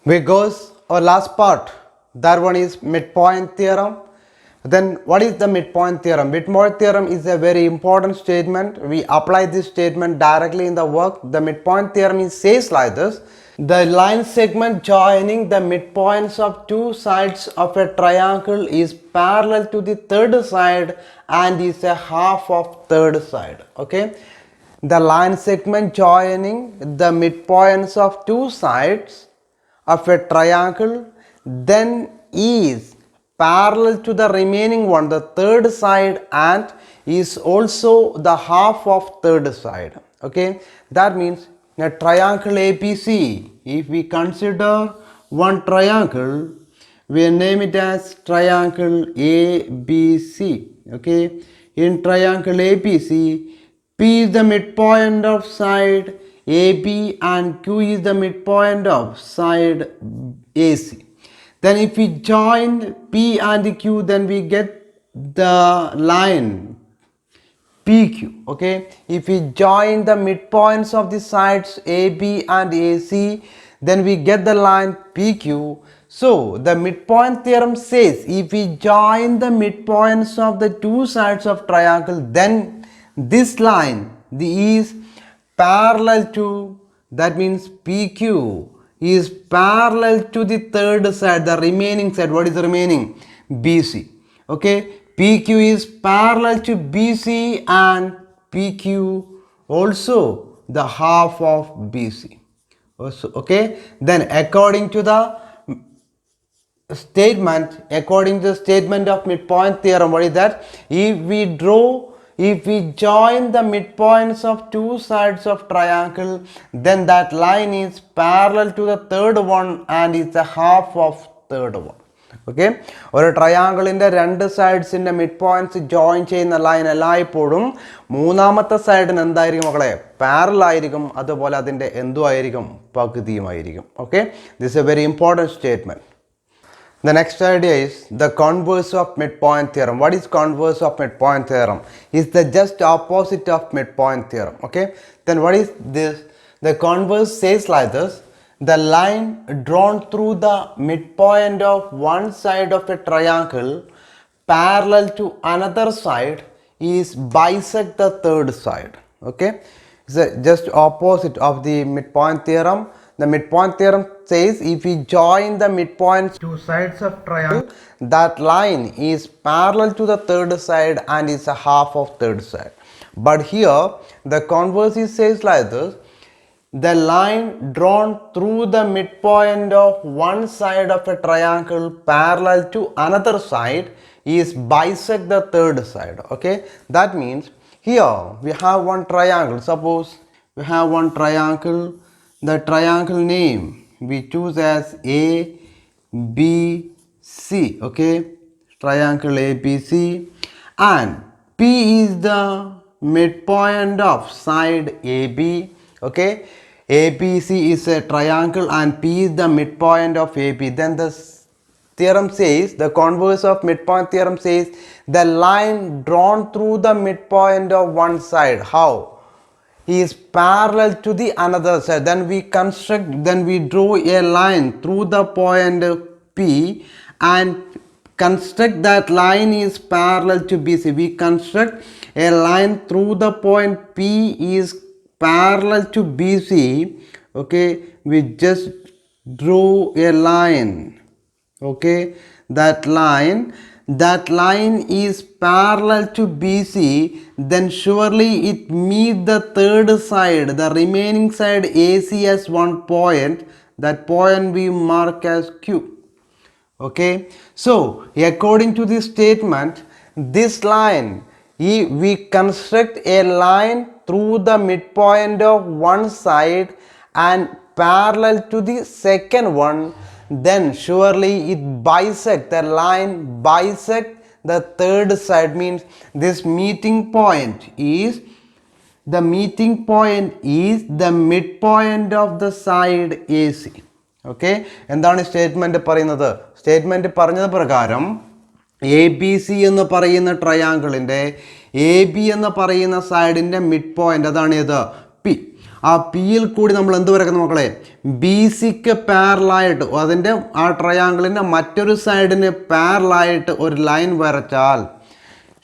We goes our last part. That one is midpoint theorem. Then what is the midpoint theorem? Midpoint theorem is a very important statement. We apply this statement directly in the work. The midpoint theorem says like this. The line segment joining the midpoints of two sides of a triangle is parallel to the third side and is a half of third side. Okay. The line segment joining the midpoints of two sides of a triangle then is parallel to the remaining one, the third side, and is also the half of third side. Okay, that means in a triangle ABC, if we consider one triangle, we name it as triangle ABC. Okay, in triangle ABC, P is the midpoint of side AB and Q is the midpoint of side AC. Then if we join P and Q, then we get the line PQ. Okay, if we join the midpoints of the sides AB and AC, then we get the line PQ. So the midpoint theorem says if we join the midpoints of the two sides of triangle, then this line is parallel to, that means PQ is parallel to the third side, the remaining side. What is the remaining? BC. Okay, PQ is parallel to BC and PQ also the half of BC. Also, okay, then according to the statement of midpoint theorem, what is that? If we join the midpoints of two sides of triangle, then that line is parallel to the third one and is a half of third one. Okay, ഒരു ട്രയാങ്കിളിൻ്റെ രണ്ട് സൈഡ്സിൻ്റെ mid points join ചെയ്യുന്ന line എല്ലായ്പ്പോഴും മൂന്നാമത്തെ സൈഡിന് എന്തായിരിക്കും മക്കളെ? പാരലൽ ആയിരിക്കും. അതുപോലെ അതിൻ്റെ എന്തുമായിരിക്കും? പകുതിയുമായിരിക്കും. Okay, this is a very important statement. The next idea is the converse of midpoint theorem. What is converse of midpoint theorem? Is the just opposite of midpoint theorem. Okay, then what is this? The converse says like this. The line drawn through the midpoint of one side of a triangle parallel to another side is bisect the third side. Okay, it's the just opposite of the midpoint theorem. The midpoint theorem says if we join the midpoints two sides of triangle, that line is parallel to the third side and is a half of third side. But here the converse says like this. The line drawn through the midpoint of one side of a triangle parallel to another side is bisect the third side. Okay, that means here we have one triangle. Suppose we have one triangle. The triangle name we choose as ABC. Okay, triangle ABC, and P is the midpoint of side AB. Okay, ABC is a triangle and P is the midpoint of AB. Then the theorem says, the converse of midpoint theorem says, the line drawn through the midpoint of one side, how? Is parallel to the another side. Then we draw a line through the point P and construct that line is parallel to BC. We construct a line through the point P is parallel to BC. Okay, we just draw a line. Okay, that line is parallel to BC, then surely it meets the third side, the remaining side AC as one point. That point we mark as Q. Okay, so according to this statement, this line, we construct a line through the midpoint of one side and parallel to the second one, then surely it bisect, the line bisect the third side. Means this meeting point is the midpoint of the side AC. Okay, എന്താണ് statement പറയുന്നത്? Statement പറഞ്ഞത് പ്രകാരം ABC എന്ന് പറയുന്ന ട്രയാങ്കിളിൻ്റെ AB എന്ന് പറയുന്ന സൈഡിൻ്റെ mid point, അതാണ് ഇത് പി. ആ പിയിൽ കൂടി നമ്മൾ എന്ത് വരയ്ക്കുന്നു മക്കളെ? ബി സിക്ക് പാരലായിട്ട്, അതിൻ്റെ ആ ട്രയാങ്കിളിൻ്റെ മറ്റൊരു സൈഡിന് പാരലായിട്ട് ഒരു ലൈൻ വരച്ചാൽ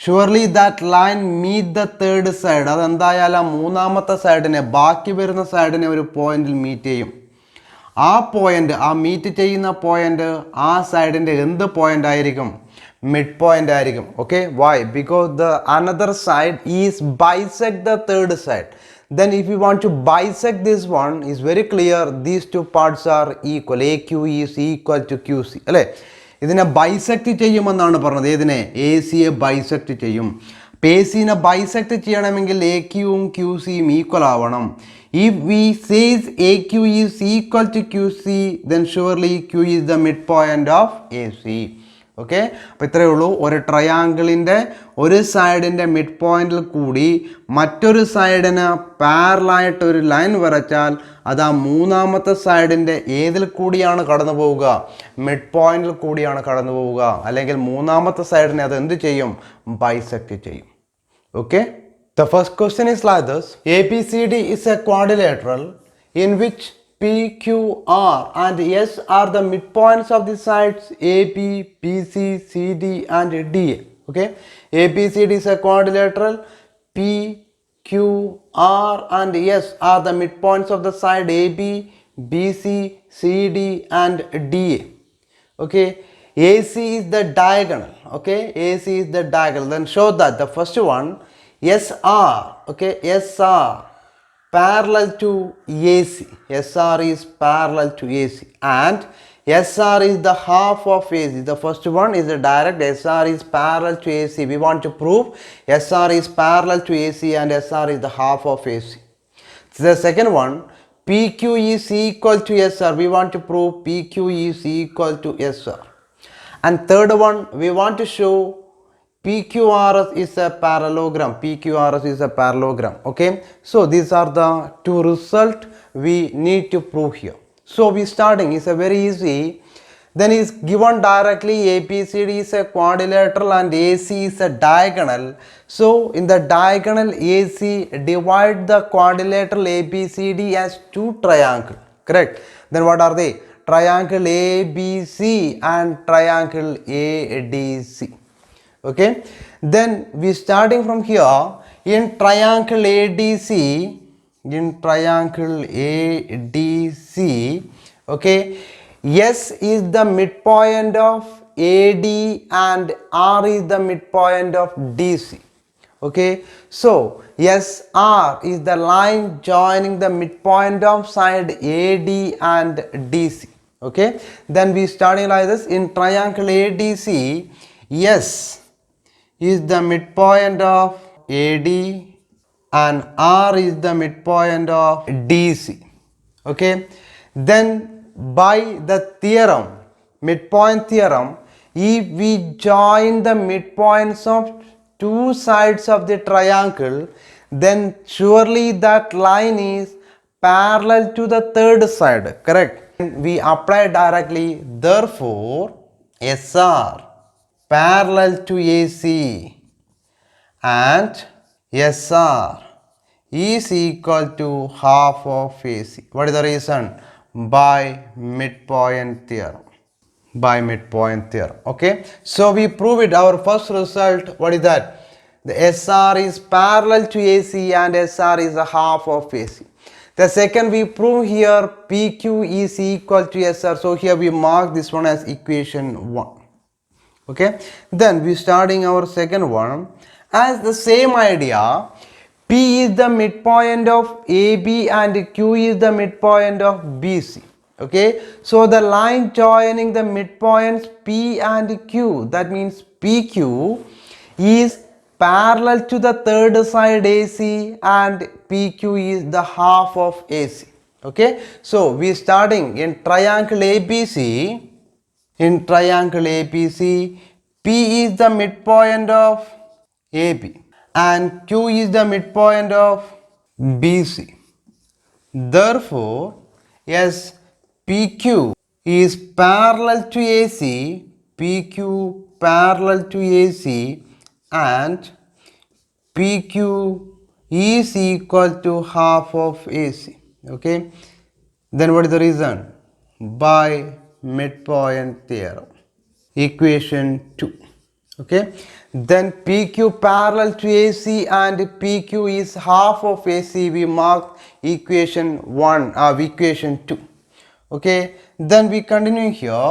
surely that line meet the third side. അതെന്തായാലും മൂന്നാമത്തെ സൈഡിനെ, ബാക്കി വരുന്ന സൈഡിനെ ഒരു പോയിന്റിൽ മീറ്റ് ചെയ്യും. ആ പോയിന്റ്, ആ മീറ്റ് ചെയ്യുന്ന പോയിന്റ് ആ സൈഡിൻ്റെ എന്ത് പോയിന്റ് ആയിരിക്കും? മിഡ് പോയിന്റ് ആയിരിക്കും. Okay, why? Because the another side is bisect the third side. Then if you want to bisect this one, is very clear, these two parts are equal. AQ is equal to QC. അല്ലേ? ഇതിനെ bisect ചെയ്യുമെന്നാണ് പറഞ്ഞത്. ഇതിനെ A സിയെ bisect ചെയ്യും. അപ്പോൾ A സിനെ bisect ചെയ്യണമെങ്കിൽ A ക്യൂവും Q സിയും ഈക്വൽ ആവണം. If we says AQ is equal to QC, then surely Q is the midpoint of AC. Okay, അപ്പോൾ ഇത്രയേ ഉള്ളൂ. ഒരു ട്രയാങ്കിളിൻ്റെ ഒരു സൈഡിൻ്റെ മിഡ് പോയിന്റിൽ കൂടി മറ്റൊരു സൈഡിന് പാരലായിട്ട് ഒരു ലൈൻ വരച്ചാൽ അത് ആ മൂന്നാമത്തെ സൈഡിൻ്റെ ഏതിൽ കൂടിയാണ് കടന്നു പോവുക? മിഡ് പോയിന്റിൽ കൂടിയാണ് കടന്നു പോവുക. അല്ലെങ്കിൽ മൂന്നാമത്തെ സൈഡിനെ അത് എന്ത് ചെയ്യും? ബൈസെക്റ്റ് ചെയ്യും. Okay, the first question is like this. ABCD is a quadrilateral in which P, Q, R and S are the midpoints of the sides AB, BC, CD and DA. Okay, ABCD is a quadrilateral. P, Q, R and S are the midpoints of the side AB, BC, CD and DA. Okay, AC is the diagonal. Okay, AC is the diagonal. Then show that the first one, SR, okay, SR parallel to AC. SR is parallel to AC and SR is the half of AC. The first one is a direct. SR is parallel to AC. We want to prove SR is parallel to AC and SR is the half of AC. The second one, PQ is equal to SR. We want to prove PQ is equal to SR. And third one, we want to show PQRS is a parallelogram. PQRS is a parallelogram. Okay, so these are the two results we need to prove here. So we starting is a very easy. Then is given directly ABCD is a quadrilateral and AC is a diagonal. So in the diagonal AC, divide the quadrilateral ABCD as two triangles. Correct? Then what are they? Triangle ABC and triangle ADC. Okay, then we starting from here. In triangle ADC, okay, S is the midpoint of AD and R is the midpoint of DC. Okay, so SR is the line joining the midpoint of side AD and DC. Okay, then we starting like this. In triangle ADC, S is the midpoint of AD and R is the midpoint of DC. Okay, then by the theorem, midpoint theorem, if we join the midpoints of two sides of the triangle, then surely that line is parallel to the third side. Correct? We apply directly. Therefore SR parallel to AC and SR is equal to half of AC. What is the reason? By midpoint theorem. By midpoint theorem. Okay, so we prove it. Our first result, what is that? The SR is parallel to AC and SR is a half of AC. The second, we prove here PQ is equal to SR. So here we mark this one as equation 1. Okay, then we starting our second one. As the same idea, P is the midpoint of AB and Q is the midpoint of BC. Okay, so the line joining the midpoints P and Q, that means PQ is parallel to the third side AC and PQ is the half of AC. Okay, so we starting in triangle ABC. In triangle ABC, P is the midpoint of AB and Q is the midpoint of BC. Therefore, yes, PQ is parallel to AC, PQ parallel to AC and PQ is equal to half of AC. Okay, then what is the reason? By midpoint theorem, equation 2. Okay, then PQ parallel to AC and PQ is half of AC. We mark equation 1 equation 2. Okay, then we continue here.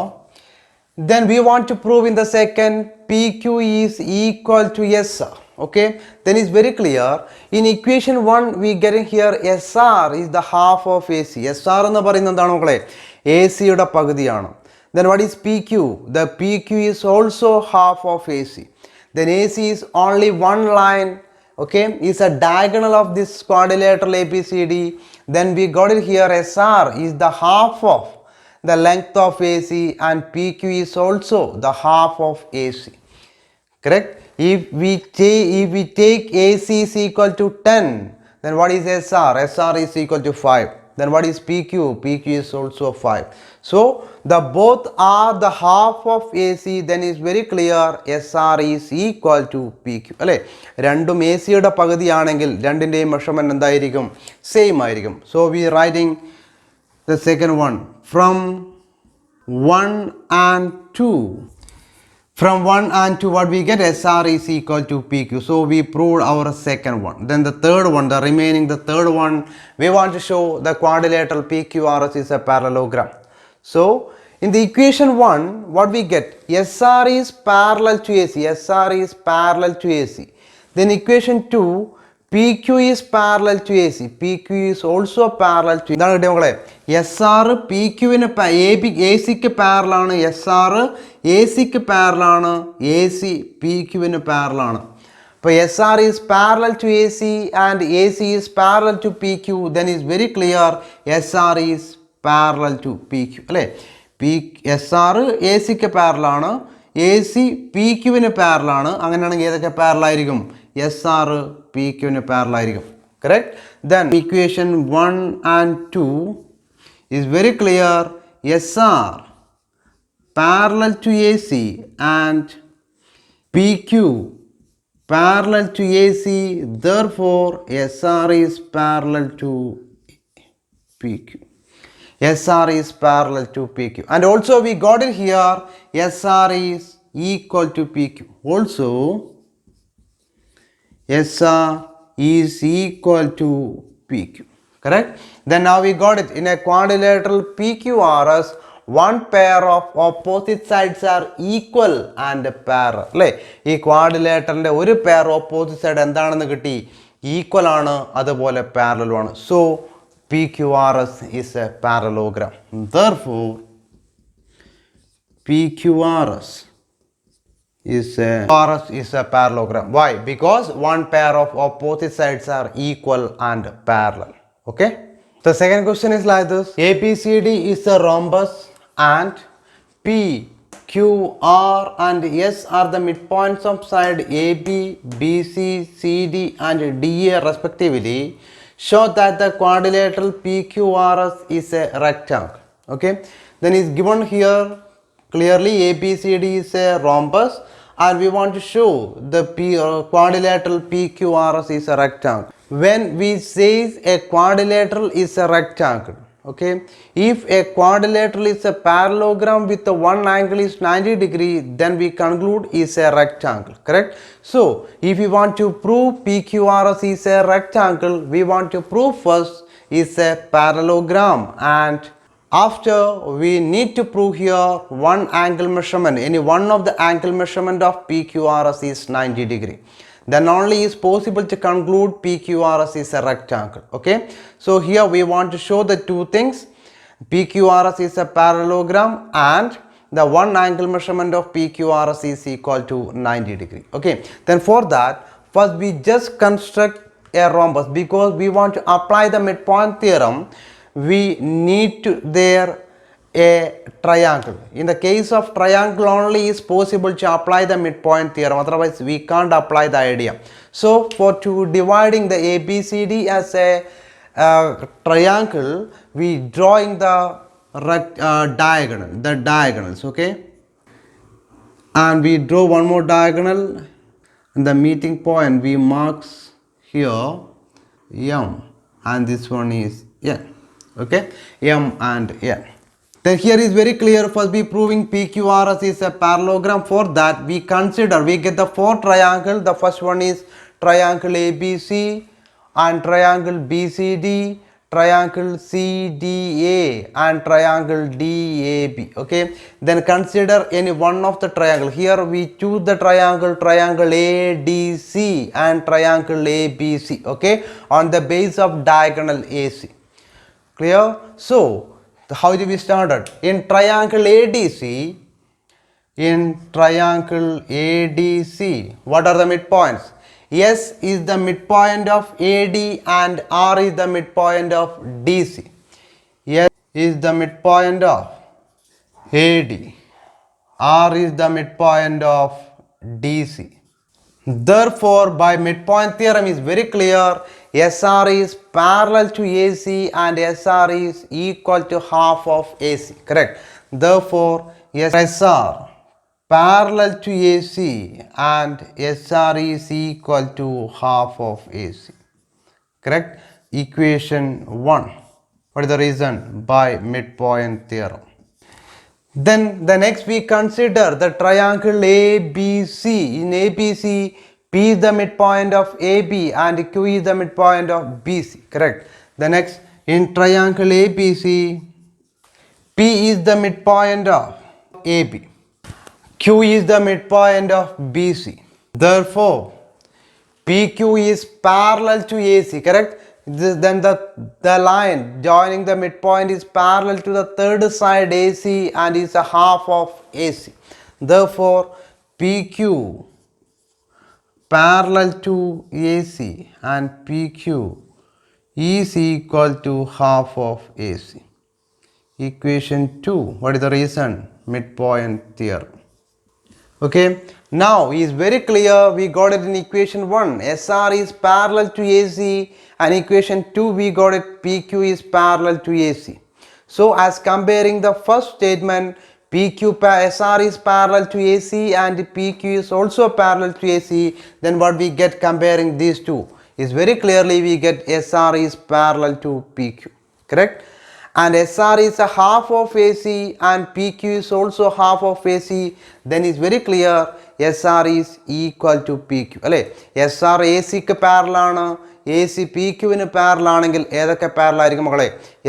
Then we want to prove in the second PQ is equal to SR. Okay, then it's very clear. In equation 1 we getting here SR is the half of AC. SR എന്ന് പറയുന്നത് എന്താണ് മക്കളെ? AC യുടെ പകുതിയാണ്. Then what is PQ? The PQ is also half of AC. Then AC is only one line. Okay, is a diagonal of this quadrilateral ABCD. Then we got it here SR is the half of the length of AC and PQ is also the half of AC. Correct? If we take AC is equal to 10, then what is SR? SR is equal to 5. Then what is PQ? PQ is also 5. So the both are the half of AC. Then is very clear SR is equal to PQ. അല്ലേ, രണ്ടും AC യുടെ പകുതിയാണെങ്കിൽ രണ്ടിൻ്റെയും measurement എന്തായിരിക്കും? Same ആയിരിക്കും. So we writing the second one from 1 and 2. From 1 and 2 what we get? SR is equal to PQ. So we proved our second one. Then the third one, the third one, we want to show the quadrilateral PQRS is a parallelogram. So in the equation 1 what we get? SR is parallel to AC. SR is parallel to AC. Then equation 2, PQ is parallel to AC. PQ is also parallel to. എന്താണ് കിട്ടിയ മക്കളെ? SR PQവിന് ACക്ക് പാരലാണ്, SR ACക്ക് പാരലാണ്, AC PQവിന് പാരലാണ്. അപ്പോൾ SR is parallel to AC and AC is parallel to PQ. Then is very clear SR is parallel to PQ. അല്ലേ, SR ACക്ക് പാരലാണ്, AC PQവിന് പാരലാണ്. അങ്ങനെയാണെങ്കിൽ ഏതൊക്കെ പാരലായിരിക്കും? SR PQവിന് പാരലായിരിക്കും. Correct? Then equation 1 and 2 is very clear. SR parallel to AC and PQ parallel to AC. Therefore SR is parallel to PQ. SR is parallel to PQ. And also we got it here SR is equal to PQ. Also SR is equal to PQ. Correct? Then now we got it in a quadrilateral PQRS. One pair of opposite sides are equal and parallel. അല്ലേ, ഈ ക്വാഡ്രിലേറ്ററിൻ്റെ ഒരു pair opposite side എന്താണെന്ന് കിട്ടി? Equal ആണ്, അതുപോലെ പാരലലും ആണ്. So PQRS is a parallelogram. Therefore PQRS is a parallelogram. Why? Because one pair of opposite sides are equal and parallel. Okay, the second question is like this. ABCD is a rhombus and P, Q, R and S are the midpoints of side AB, BC, CD and DA respectively. Show that the quadrilateral PQRS is a rectangle. Okay, then is given here clearly ABCD is a rhombus and we want to show the quadrilateral PQRS is a rectangle. When we say a quadrilateral is a rectangle, okay, if a quadrilateral is a parallelogram with the one angle is 90 degree, then we conclude is a rectangle. Correct? So if we want to prove PQRS is a rectangle, we want to prove first is a parallelogram, and after we need to prove here one angle measurement. Any one of the angle measurement of PQRS is 90 degree. Then only is possible to conclude PQRS is a rectangle. Okay, so here we want to show the two things. PQRS is a parallelogram and the one angle measurement of PQRS is equal to 90 degree. Okay, then for that first we just construct a rhombus. Because we want to apply the midpoint theorem, we need to there a triangle. In the case of triangle only is possible to apply the midpoint theorem, otherwise we can't apply the idea. So for to dividing the ABCD as a triangle, we drawing the diagonals. Okay, and we draw one more diagonal and the meeting point we marks here M, and this one is N. Okay, M and N. Then here is very clear. First we proving PQRS is a parallelogram. For that we get the four triangle. The first one is triangle ABC and triangle BCD, triangle CDA and triangle DAB. Okay, then consider any one of the triangle. Here we choose the triangle ADC and triangle ABC. Okay, on the base of diagonal AC. Clear? So how do we started? In triangle ADC, what are the midpoints? S is the midpoint of AD and R is the midpoint of DC. S is the midpoint of AD, R is the midpoint of DC. Therefore, by midpoint theorem is very clear, SR is parallel to AC and SR is equal to half of AC. Correct. Therefore, SR parallel to AC and SR is equal to half of AC. Correct. Equation 1. What is the reason? By midpoint theorem. Then the next we consider the triangle ABC. In ABC, P is the midpoint of AB and Q is the midpoint of BC. Correct. The next in triangle ABC, P is the midpoint of AB. Q is the midpoint of BC. Therefore, PQ is parallel to AC. Correct. Then the line joining the midpoint is parallel to the third side AC and is a half of AC. Therefore, PQ parallel to AC and PQ is equal to half of AC. Equation 2. What is the reason? Midpoint theorem. Okay, now is very clear. We got it in equation 1. SR is parallel to AC, and equation 2 we got it PQ is parallel to AC. So as comparing the first statement, SR is parallel to AC and PQ is also parallel to AC, then what we get comparing these two is very clearly we get SR is parallel to PQ. Correct? And SR is a half of AC and PQ is also half of AC, then is very clear SR is equal to PQ. SR AC ക്ക് parallel ആണ്, AC PQ ന് parallel ആണെങ്കിൽ ഏതൊക്കെ parallel ആയിരിക്കും മക്കളെ?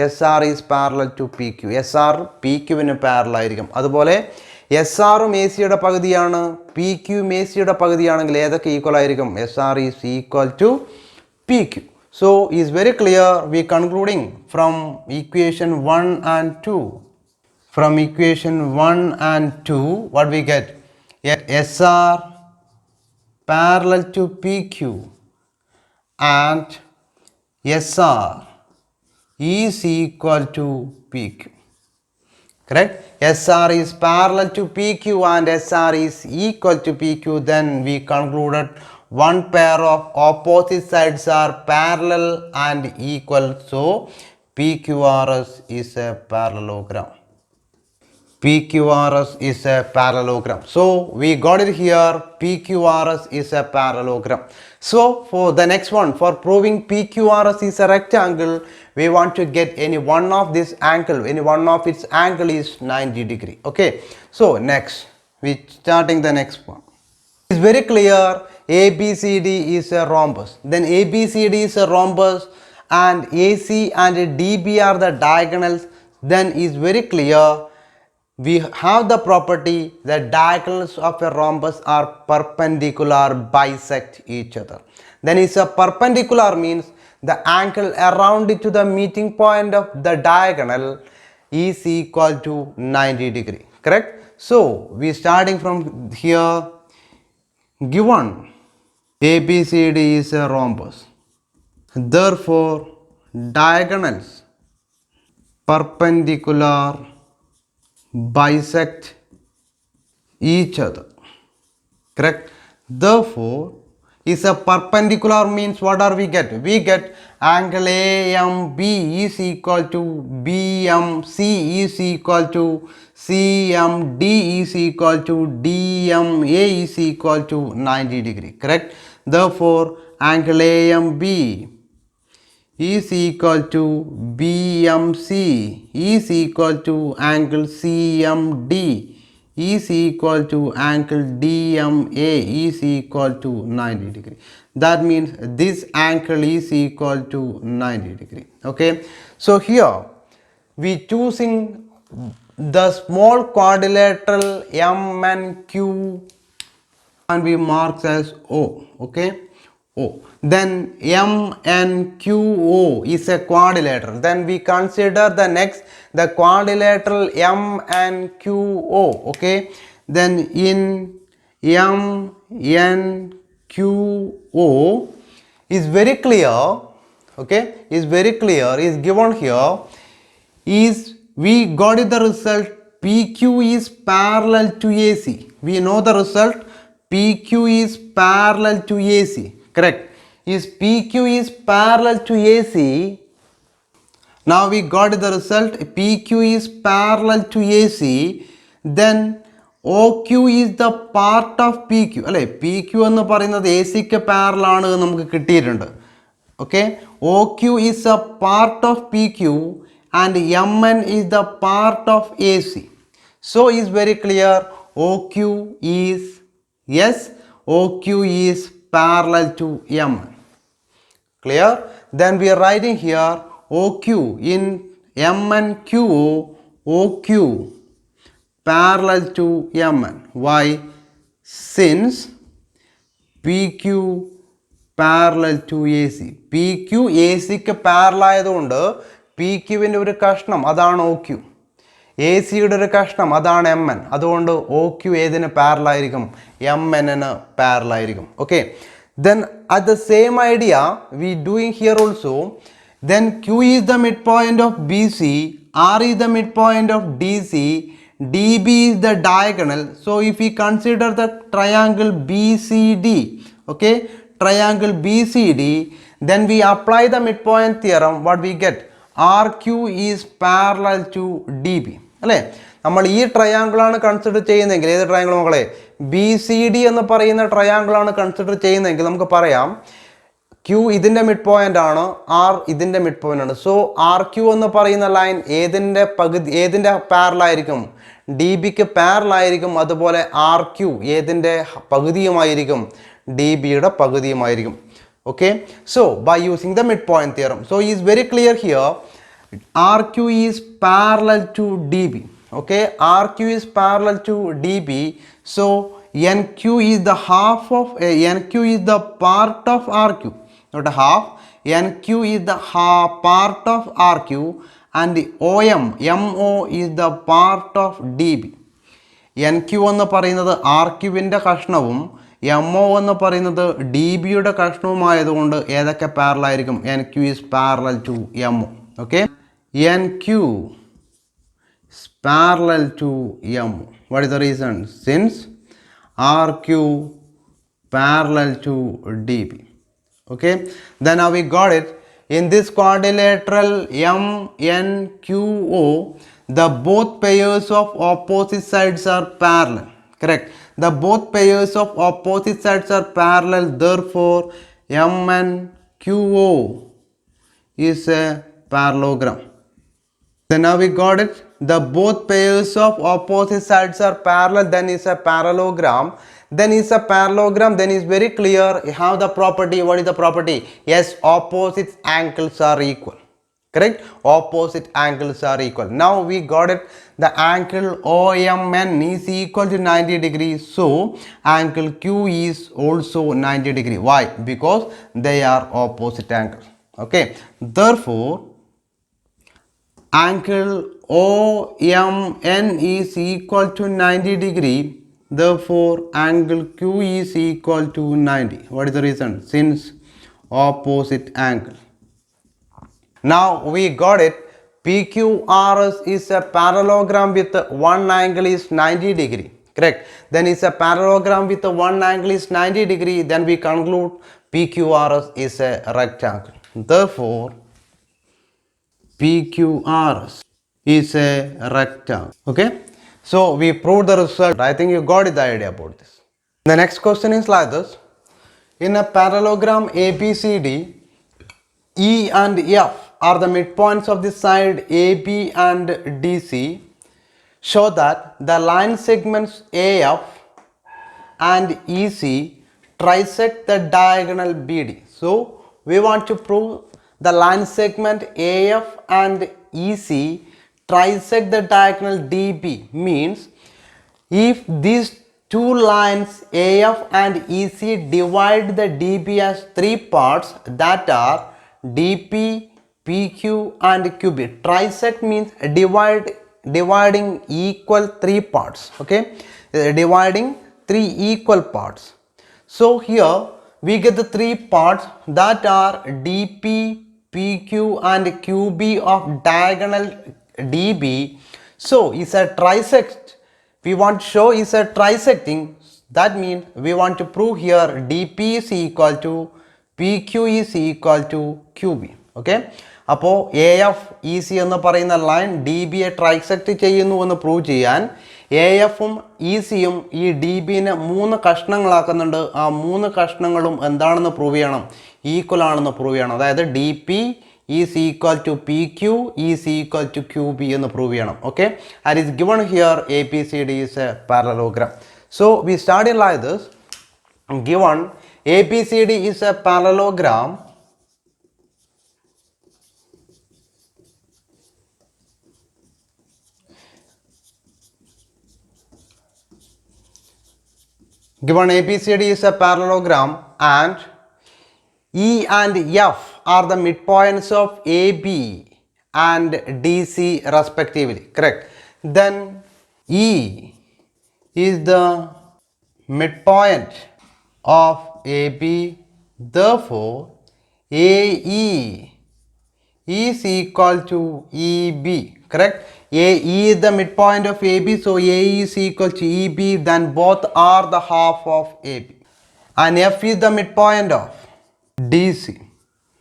SR is parallel to PQ. SR PQ ന് parallel ആയിരിക്കും. അതുപോലെ SR ഉം AC യുടെ പകുതിയാണ്, PQ ഉം AC യുടെ പകുതിയാണെങ്കിൽ ഏതൊക്കെ ഈക്വൽ ആയിരിക്കും? SR is equal to PQ. So is very clear. We concluding from equation 1 and 2. From equation 1 and 2, what we get? SR parallel to PQ and SR is equal to PQ. Correct? SR is parallel to PQ and SR is equal to PQ. Then we concluded one pair of opposite sides are parallel and equal. So PQRS is a parallelogram. PQRS is a parallelogram. So we got it here. PQRS is a parallelogram. So for the next one, for proving PQRS is a rectangle, we want to get any one of this angle, any one of its angle is 90 degree. Okay. So next, we starting the next one. It's very clear. ABCD is a rhombus. Then ABCD is a rhombus and AC and DB are the diagonals. Then is very clear. We have the property that diagonals of a rhombus are perpendicular, bisect each other. Then it's a perpendicular means the angle around it to the meeting point of the diagonal is equal to 90 degree. Correct? So we starting from here. Given ABCD is a rhombus, therefore diagonals perpendicular bisect each other. Correct? Therefore is a perpendicular means what are we get? We get angle AMB is equal to BMC is equal to CMD is equal to DMA is equal to 90 degree. Correct? Therefore angle AMB is equal to BMC is equal to angle CMD is equal to angle DMA is equal to 90 degree. That means this angle is equal to 90 degree. Okay, so here we choosing the small quadrilateral MNQ and we mark as O. Okay, O. Then MNQO is a quadrilateral. Then we consider the next the quadrilateral MNQO. Okay, then in MNQO is very clear. Okay, is very clear, is given here, is we got it the result PQ is parallel to AC. We know the result PQ is parallel to AC. Correct, is PQ is parallel to AC. Now we got the result PQ is parallel to AC. Then OQ is the part of PQ. അല്ലേ, PQ എന്ന് പറയുന്നത് A സിക്ക് parallel ആണ് നമുക്ക് കിട്ടിയിട്ടുണ്ട്. Okay, OQ is a part of PQ and MN is the part of AC. So is very clear OQ is, yes, OQ is parallel to MN. Clear? Then we are writing here OQ in MNQO, OQ parallel to MN. Why? Since PQ parallel to AC. PQ AC ക്ക് parallel ആയതുകൊണ്ട് PQ വിൻ്റെ ഒരു കഷ്ണം അതാണ് OQ, AC യുടെ ഒരു കഷ്ണം അതാണ് MN. അതുകൊണ്ട് OQ ഏതിന് പാരലൽ ആയിരിക്കും? MN ന് പാരലൽ ആയിരിക്കും. Okay, then at the same idea we doing here also. Then Q is the midpoint of BC, R is the midpoint of DC, DB is the diagonal. So if we consider the triangle BCD, okay, triangle BCD, then we apply the midpoint theorem. What we get? RQ is parallel to DB. അല്ലേ, നമ്മൾ ഈ triangle ആണ് consider ചെയ്യുന്നതെങ്കിൽ, ഏത് triangle മക്കളെ? BCD എന്ന് പറയുന്ന triangle ആണ് കൺസിഡർ ചെയ്യുന്നതെങ്കിൽ നമുക്ക് പറയാം Q ഇതിൻ്റെ മിഡ് പോയിന്റ് ആണ്, R ഇതിൻ്റെ മിഡ് പോയിന്റ് ആണ്. സോ RQ എന്ന് പറയുന്ന ലൈൻ ഏതിൻ്റെ പകുതി, ഏതിൻ്റെ പാരലൽ ആയിരിക്കും? DBക്ക് പാരലൽ ആയിരിക്കും. അതുപോലെ RQ ഏതിൻ്റെ പകുതിയുമായിരിക്കും? DBയുടെ പകുതിയുമായിരിക്കും. Okay, so by using the midpoint theorem, so is very clear here RQ is parallel to DB. Okay, RQ is parallel to DB. So NQ is the half of NQ is the part of RQ, not a half. NQ is the part of RQ and the MO is the part of DB. NQ എന്ന് പറയുന്നത് RQവിൻ്റെ കഷ്ണവും MO എന്ന് പറയുന്നത് DB യുടെ കഷ്ണവുമായതുകൊണ്ട് ഏതൊക്കെ parallel ആയിരിക്കും? NQ is parallel to MO. Okay, NQ is parallel to MO. What is the reason? Since RQ parallel to DB. Okay, then now we got it. In this quadrilateral MNQO, the both pairs of opposite sides are parallel. Correct, the both pairs of opposite sides are parallel. Therefore MNQO is a parallelogram. Then now we got it. The both pairs of opposite sides are parallel, then is a parallelogram. Then is a parallelogram, then is very clear. Have the property. What is the property? Yes, opposite angles are equal. Correct, opposite angles are equal. Now we got it. The angle OMN is equal to 90 degrees. So angle Q is also 90 degree. Why? Because they are opposite angles. Okay, therefore angle OMN is equal to 90 degree. Therefore angle Q is equal to 90. What is the reason? Since opposite angle. Now we got it. PQRS is a parallelogram with one angle is 90 degree. Correct, then it's a parallelogram with one angle is 90 degree. Then we conclude PQRS is a rectangle. Therefore PQRS is a rectangle. Okay, so we proved the result. I think you got the idea about this. The next question is like this. In a parallelogram ABCD, E and F are the midpoints of the side AB and DC. Show that the line segments AF and EC trisect the diagonal BD. So we want to prove the line segment AF and EC trisect the diagonal DB, means if these two lines AF and EC divide the DB as three parts, that are DP, PQ and QB. Trisect means dividing equal three parts. Okay, dividing three equal parts. So here we get the three parts that are DP, PQ and QB of diagonal DB. So it's a trisect. We want to show is a trisecting. That means we want to prove here DP is equal to PQ is equal to QB. Okay, അപ്പോൾ AF EC എന്ന് പറയുന്ന line DB യെ ട്രൈസെക്റ്റ് ചെയ്യുന്നു എന്ന് prove ചെയ്യാൻ AFഉം ECയും ഈ DBനെ മൂന്ന് കഷ്ണങ്ങളാക്കുന്നുണ്ട്. ആ മൂന്ന് കഷ്ണങ്ങളും എന്താണെന്ന് പ്രൂവ് ചെയ്യണം, ഈക്വൽ ആണെന്ന് പ്രൂവ് ചെയ്യണം. അതായത് DP is equal to PQ is equal to QB എന്ന് പ്രൂവ് ചെയ്യണം. Okay, and is given here ABCD is a parallelogram. So we started like this. Given ABCD is a parallelogram, given ABCD is a parallelogram and E and F are the midpoints of AB and DC respectively, correct? Then E is the midpoint of AB, therefore AE is equal to EB, correct? AE is the midpoint of AB, so AE is equal to EB, then both are the half of AB. And F is the midpoint of DC,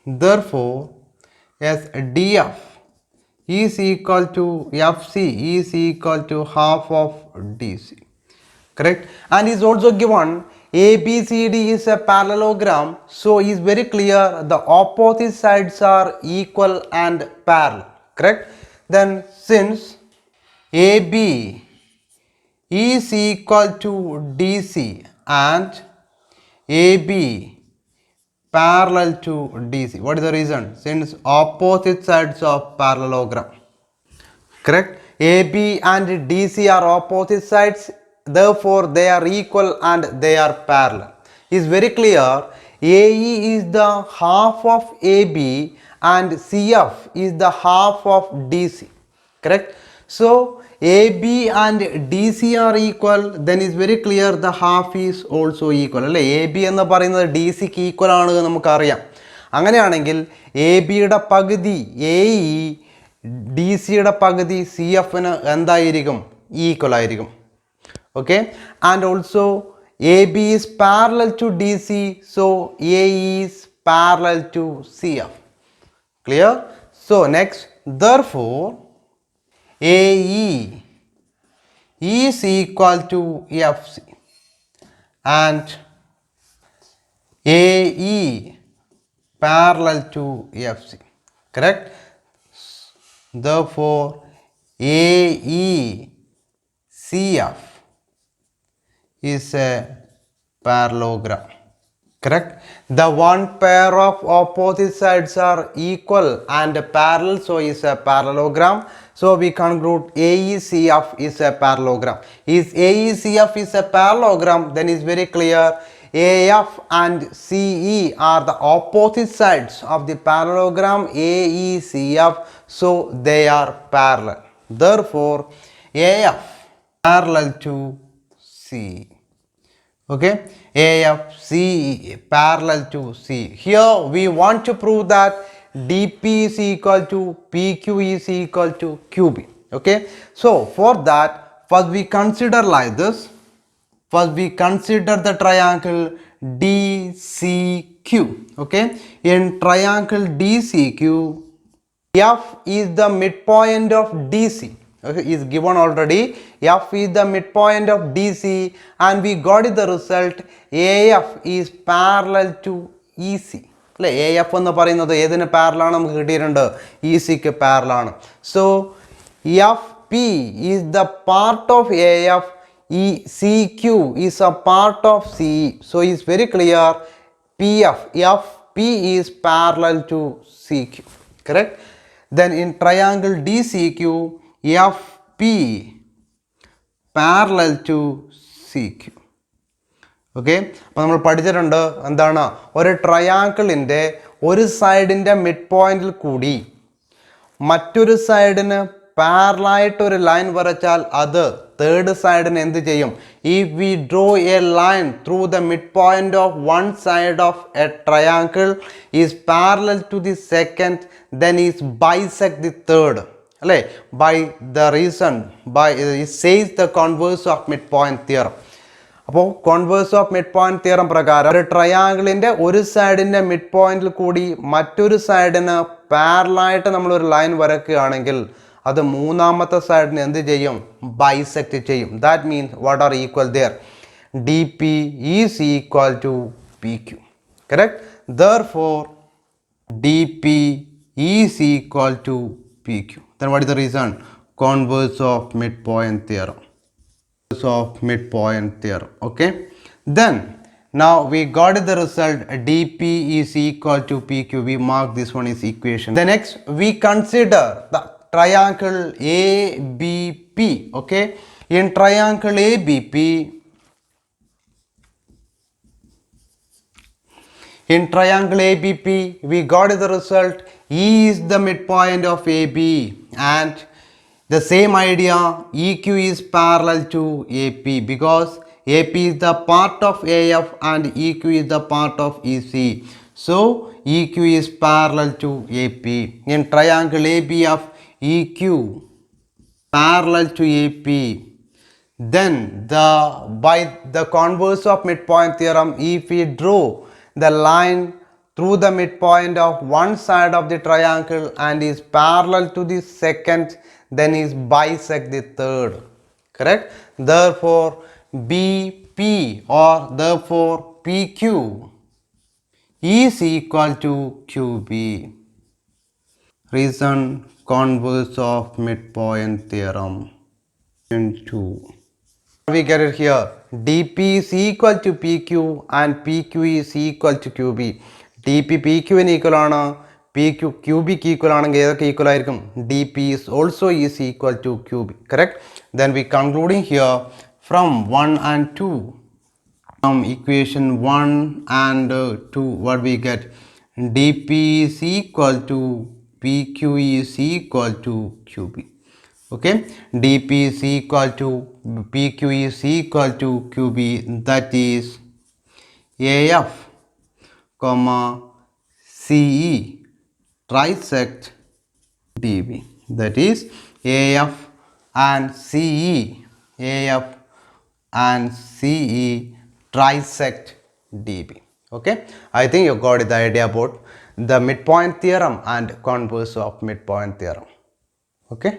therefore as DF is equal to FC is equal to half of DC, correct? And is also given ABCD is a parallelogram, so is very clear the opposite sides are equal and parallel, correct? Then since AB is equal to DC and AB parallel to DC, what is the reason? Since opposite sides of parallelogram, correct? AB and DC are opposite sides, therefore they are equal and they are parallel. Is very clear AE is the half of AB and CF is the half of DC, correct? So AB and DC are equal, then is very clear the half is also equal. അല്ലേ, AB എന്ന് പറയുന്നത് DCക്ക് equal ആണ് നമുക്കറിയാം. അങ്ങനെയാണെങ്കിൽ ABയുടെ പകുതി AE DCയുടെ പകുതി CFന് എന്തായിരിക്കും? Equal ആയിരിക്കും. Okay, and also AB is parallel to DC, so AE is parallel to CF. Clear? So next, therefore AE is equal to FC and AE parallel to FC, correct? Therefore AE CF is a parallelogram, correct? The one pair of opposite sides are equal and parallel, so is a parallelogram. So we conclude AECF is a parallelogram. If AECF is a parallelogram, then it's very clear AF and CE are the opposite sides of the parallelogram AECF, so they are parallel. Therefore AF parallel to CE. Okay, AFC parallel to C. Here we want to prove that DP is equal to PQ is equal to QB. Okay, so for that first we consider like this. First we consider the triangle DCQ. Okay, in triangle DCQ, F is the midpoint of DC. Okay, is given already. F is the midpoint of DC and we got the result AF is parallel to EC. അല്ലേ? A F എന്ന് പറയുന്നത് ഏതിന് പാരലാണ്? നമുക്ക് കിട്ടിയിട്ടുണ്ട്, E സിക്ക് പാരലാണ്. So F P is the part of A F, E C Q is a part of C. So is very clear, P F, F P is parallel to C Q. correct? Then in triangle DCQ, FP parallel to CQ. Okay, അപ്പോൾ നമ്മൾ പഠിച്ചിട്ടുണ്ട് എന്താണ്, ഒരു ട്രയാങ്കിളിൻ്റെ ഒരു സൈഡിൻ്റെ mid പോയിന്റിൽ കൂടി മറ്റൊരു സൈഡിന് പാരലായിട്ട് ഒരു ലൈൻ വരച്ചാൽ അത് തേർഡ് സൈഡിന് എന്ത് ചെയ്യും? If we draw a line through the mid point of one side of a triangle is parallel to the second, then is bisect the third, അല്ലേ? by the reason, by it says the converse of midpoint theorem. അപ്പോൾ converse of midpoint theorem പ്രകാരം ഒരു ട്രയാങ്കിളിൻ്റെ ഒരു സൈഡിൻ്റെ mid പോയിന്റിൽ കൂടി മറ്റൊരു സൈഡിന് പാരലായിട്ട് നമ്മളൊരു ലൈൻ വരയ്ക്കുകയാണെങ്കിൽ അത് മൂന്നാമത്തെ സൈഡിന് എന്ത് ചെയ്യും? ബൈസെക്റ്റ് ചെയ്യും. That means what are equal there? D P is equal to P Q. Correct? Therefore D P is equal to PQ. Then what is the reason? Converse of midpoint theorem. Converse of midpoint theorem. Okay. Then now we got the result, dP is equal to PQ. We mark this one is equation. The next we consider the triangle ABP. Okay. In triangle ABP, in triangle ABP, we got the result, E is the midpoint of AB, and the same idea, EQ is parallel to AP because AP is the part of AF and EQ is the part of EC. So EQ is parallel to AP. In triangle ABF, EQ parallel to AP. Then by the converse of midpoint theorem, if we draw the line through the midpoint of one side of the triangle and is parallel to the second, then is bisect the third. Correct? Therefore BP or therefore PQ is equal to QB. Reason, converse of midpoint theorem. 2. We get it here, dP is equal to PQ and PQ is equal to QB. dP PQന് equal ആണ്, PQ QBക്ക് equal ആണെങ്കിൽ ഏതൊക്കെ equal ആയിരിക്കും? dP is also is equal to QB. correct? Then we concluding here from 1 and 2, from equation 1 and 2, what we get? dP is equal to PQ is equal to QB. Okay, dP is equal to PQ is equal to QB, that is AF comma CE trisect dB. That is AF and CE, AF and CE trisect dB. Okay, I think you got the idea about the midpoint theorem and converse of midpoint theorem. Okay.